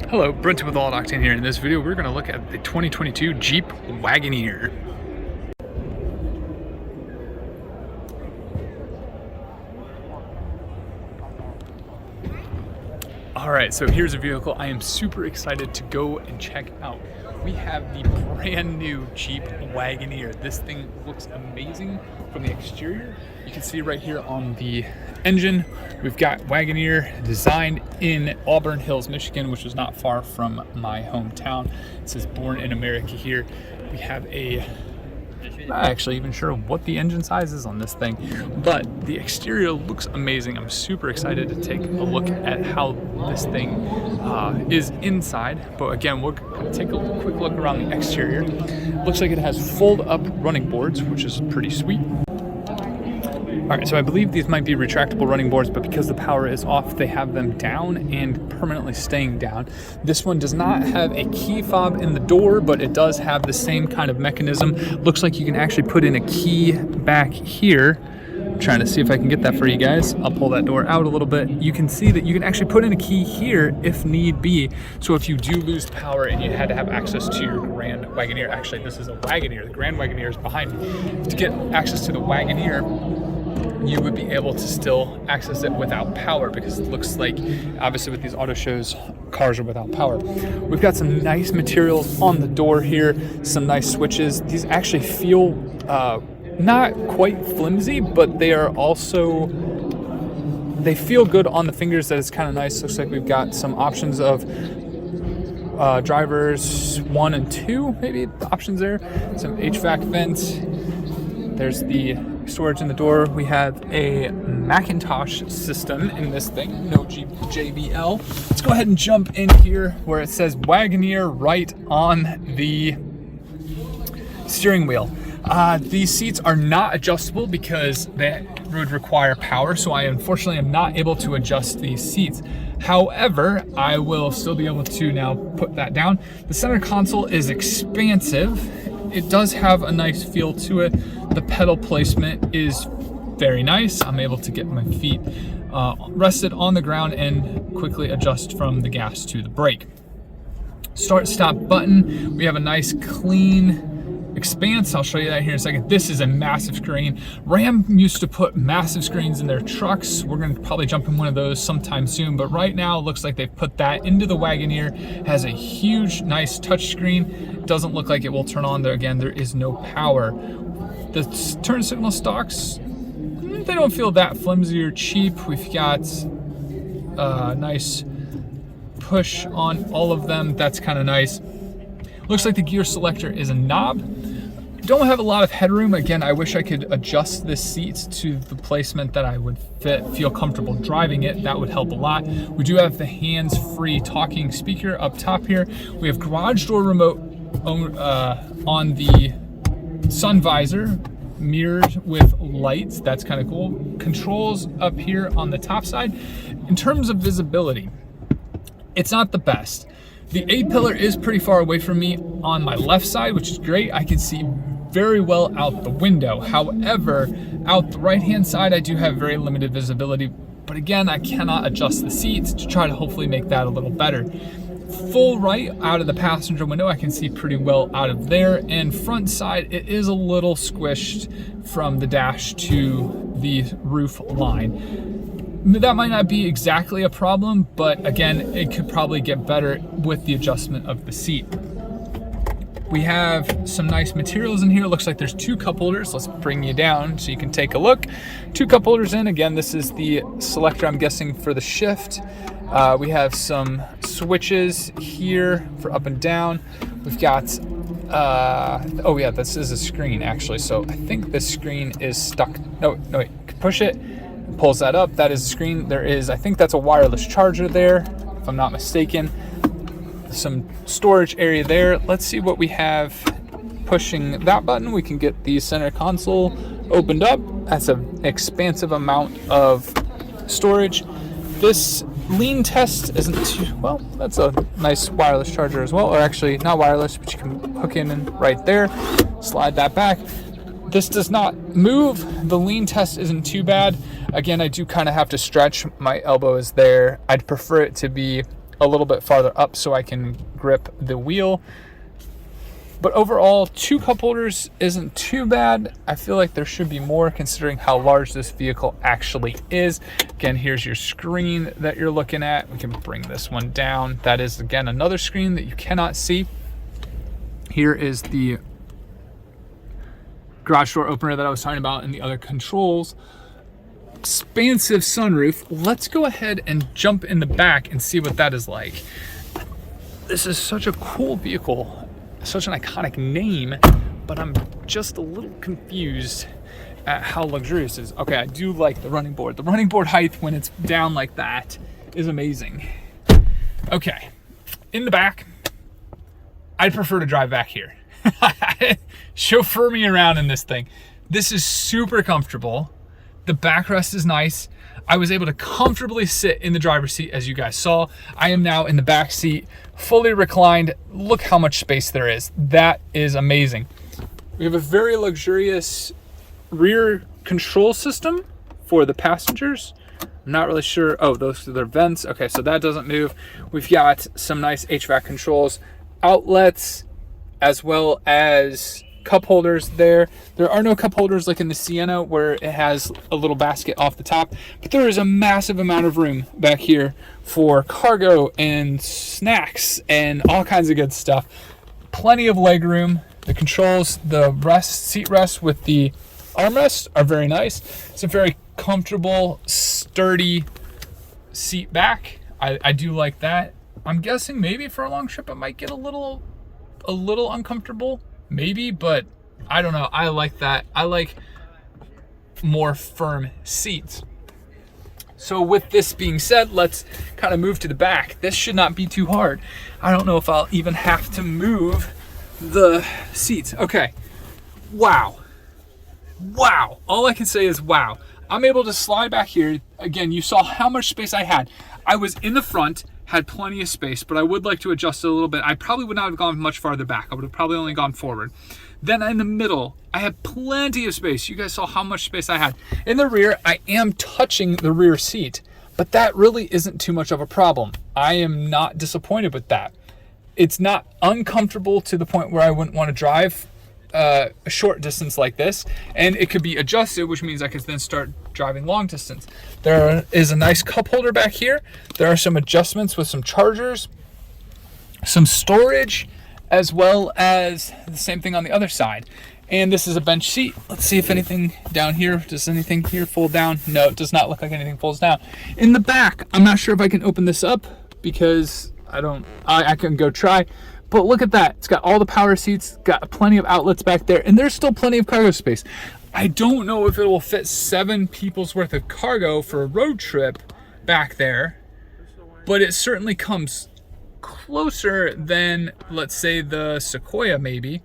Hello, Brent with All Octane here. In this video, we're going to look at the 2022 Jeep Wagoneer. Alright, so here's a vehicle I am super excited to go and check out. We have the brand new Jeep Wagoneer. This thing looks amazing from the exterior. You can see right here on the engine, we've got Wagoneer designed in Auburn Hills, Michigan, which is not far from my hometown. It says born in America here. We have I'm not actually even sure what the engine size is on this thing, but the exterior looks amazing. I'm super excited to take a look at how this thing is inside. But again, we'll take a quick look around the exterior. Looks like it has fold-up running boards, which is pretty sweet. All right, so I believe these might be retractable running boards, but because the power is off, they have them down and permanently staying down. This one does not have a key fob in the door, but it does have the same kind of mechanism. Looks like you can actually put in a key back here. I'm trying to see if I can get that for you guys. I'll pull that door out a little bit. You can see that you can actually put in a key here if need be. So if you do lose power and you had to have access to your Grand Wagoneer, actually this is a Wagoneer, the Grand Wagoneer is behind me. To get access to the Wagoneer, you would be able to still access it without power, because it looks like, obviously with these auto shows, cars are without power. We've got some nice materials on the door here, some nice switches. These actually feel not quite flimsy, but they are also, they feel good on the fingers. That is kind of nice. Looks like we've got some options of drivers 1 and 2, maybe options there. Some HVAC vents. There's the storage in the door. We have a Macintosh system in this thing, no JBL. Let's go ahead and jump in here where it says Wagoneer right on the steering wheel. These seats are not adjustable because they would require power, so I unfortunately am not able to adjust these seats. However, I will still be able to now put that down. The center console is expansive. It does have a nice feel to it. The pedal placement is very nice. I'm able to get my feet rested on the ground and quickly adjust from the gas to the brake. Start stop button. We have a nice clean expanse. I'll show you that here in a second. This is a massive screen. Ram used to put massive screens in their trucks. We're going to probably jump in one of those sometime soon, but right now it looks like they've put that into the Wagoneer. It has a huge, nice touch screen. Doesn't look like it will turn on there. Again, there is no power. The turn signal stalks, they don't feel that flimsy or cheap. We've got a nice push on all of them. That's kind of nice. Looks like the gear selector is a knob. Don't have a lot of headroom. Again, I wish I could adjust this seat to the placement that I would feel comfortable driving it. That would help a lot. We do have the hands-free talking speaker up top here. We have garage door remote on the sun visor, mirrored with lights. That's kind of cool. Controls up here on the top side. In terms of visibility, it's not the best. The A-pillar is pretty far away from me on my left side, which is great. I can see very well out the window. However, out the right-hand side, I do have very limited visibility. But again, I cannot adjust the seats to try to hopefully make that a little better. Full right out of the passenger window, I can see pretty well out of there. And front side, it is a little squished from the dash to the roof line. That might not be exactly a problem, but again, it could probably get better with the adjustment of the seat. We have some nice materials in here. Looks like there's 2 cup holders. Let's bring you down so you can take a look. 2 cup holders in. Again, this is the selector, I'm guessing, for the shift. We have some switches here for up and down. We've got, oh yeah, this is a screen actually. So I think this screen is stuck. No, wait, push it. Pulls that up. That is the screen. There is, I think that's a wireless charger there, if I'm not mistaken. Some storage area there. Let's see what we have. Pushing that button, we can get the center console opened up. That's an expansive amount of storage. This lean test isn't too, well, that's a nice wireless charger as well, or actually not wireless, but you can hook in right there, slide that back. This does not move. The lean test isn't too bad. Again, I do kind of have to stretch. My elbow is there. I'd prefer it to be a little bit farther up so I can grip the wheel. But overall, 2 cup holders isn't too bad. I feel like there should be more considering how large this vehicle actually is. Again, here's your screen that you're looking at. We can bring this one down. That is, again, another screen that you cannot see. Here is the garage door opener that I was talking about and the other controls. Expansive sunroof. Let's go ahead and jump in the back and see what that is like. This is such a cool vehicle. Such an iconic name, but I'm just a little confused at how luxurious it is. Okay, I do like the running board. The running board height when it's down like that is amazing. Okay, in the back, I'd prefer to drive back here. Chauffeur me around in this thing. This is super comfortable. The backrest is nice. I was able to comfortably sit in the driver's seat, as you guys saw. I am now in the back seat, fully reclined. Look how much space there is. That is amazing. We have a very luxurious rear control system for the passengers. I'm not really sure. Oh, those are their vents. Okay, so that doesn't move. We've got some nice HVAC controls, outlets, as well as cup holders there. There are no cup holders like in the Sienna where it has a little basket off the top, but there is a massive amount of room back here for cargo and snacks and all kinds of good stuff. Plenty of leg room. The controls, the seat rest with the armrest are very nice. It's a very comfortable, sturdy seat back. I do like that. I'm guessing maybe for a long trip it might get a little uncomfortable. Maybe, but I don't know. I like that. I like more firm seats. So with this being said, let's kind of move to the back. This should not be too hard. I don't know if I'll even have to move the seats. Okay. Wow. Wow. All I can say is wow. I'm able to slide back here. Again, you saw how much space I had. I was in the front, had plenty of space, but I would like to adjust it a little bit. I probably would not have gone much farther back. I would have probably only gone forward. Then in the middle, I had plenty of space. You guys saw how much space I had. In the rear, I am touching the rear seat, but that really isn't too much of a problem. I am not disappointed with that. It's not uncomfortable to the point where I wouldn't want to drive a short distance like this, and it could be adjusted, which means I could then start driving long distance. There is a nice cup holder back here. There are some adjustments with some chargers, some storage, as well as the same thing on the other side. And this is a bench seat. Let's see if anything down here, does anything here fold down? No, it does not look like anything folds down. In the back, I'm not sure if I can open this up because I can go try. But look at that. It's got all the power seats, got plenty of outlets back there, and there's still plenty of cargo space. I don't know if it will fit 7 people's worth of cargo for a road trip back there, but it certainly comes closer than, let's say, the Sequoia maybe.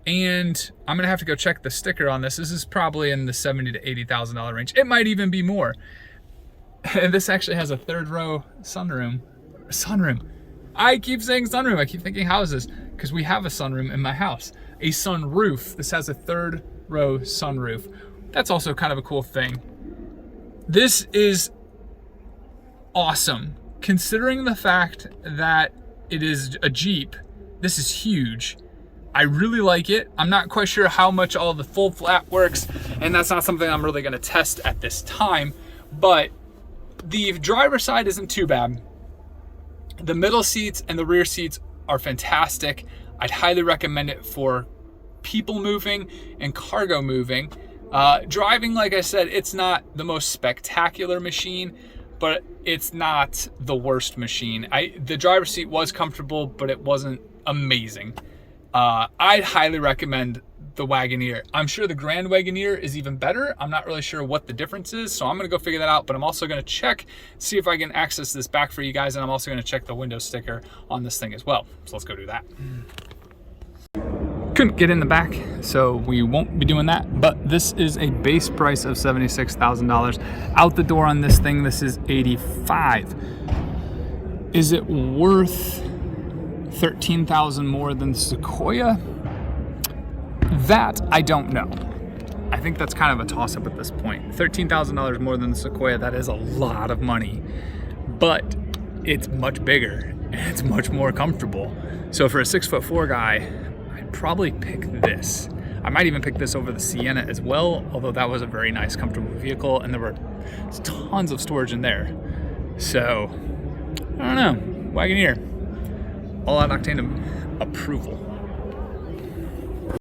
And I'm gonna have to go check the sticker on this. This is probably in the $70,000 to $80,000 range. It might even be more. And this actually has a 3rd row sunroom. I keep saying sunroom. I keep thinking houses because we have a sunroom in my house. A sunroof. This has a 3rd row sunroof. That's also kind of a cool thing. This is awesome. Considering the fact that it is a Jeep, this is huge. I really like it. I'm not quite sure how much all the full flat works, and that's not something I'm really gonna test at this time, but the driver's side isn't too bad. The middle seats and the rear seats are fantastic. I'd highly recommend it for people moving and cargo moving. Driving, like I said, it's not the most spectacular machine, but it's not the worst machine. The driver's seat was comfortable, but it wasn't amazing. I'd highly recommend the Wagoneer. I'm sure the Grand Wagoneer is even better. I'm not really sure what the difference is, so I'm gonna go figure that out, but I'm also gonna check, see if I can access this back for you guys, and I'm also gonna check the window sticker on this thing as well. So let's go do that. Couldn't get in the back, so we won't be doing that, but this is a base price of $76,000. Out the door on this thing, this is $85,000. Is it worth $13,000 more than Sequoia? That I don't know. think that's kind of a toss-up at this point. $13,000 more than the Sequoia, that is a lot of money, but it's much bigger and it's much more comfortable. So for a 6'4" guy, I'd probably pick this. I might even pick this over the Sienna as well, although that was a very nice, comfortable vehicle, and there were tons of storage in there. So, I don't know, Wagoneer, all-out octane approval.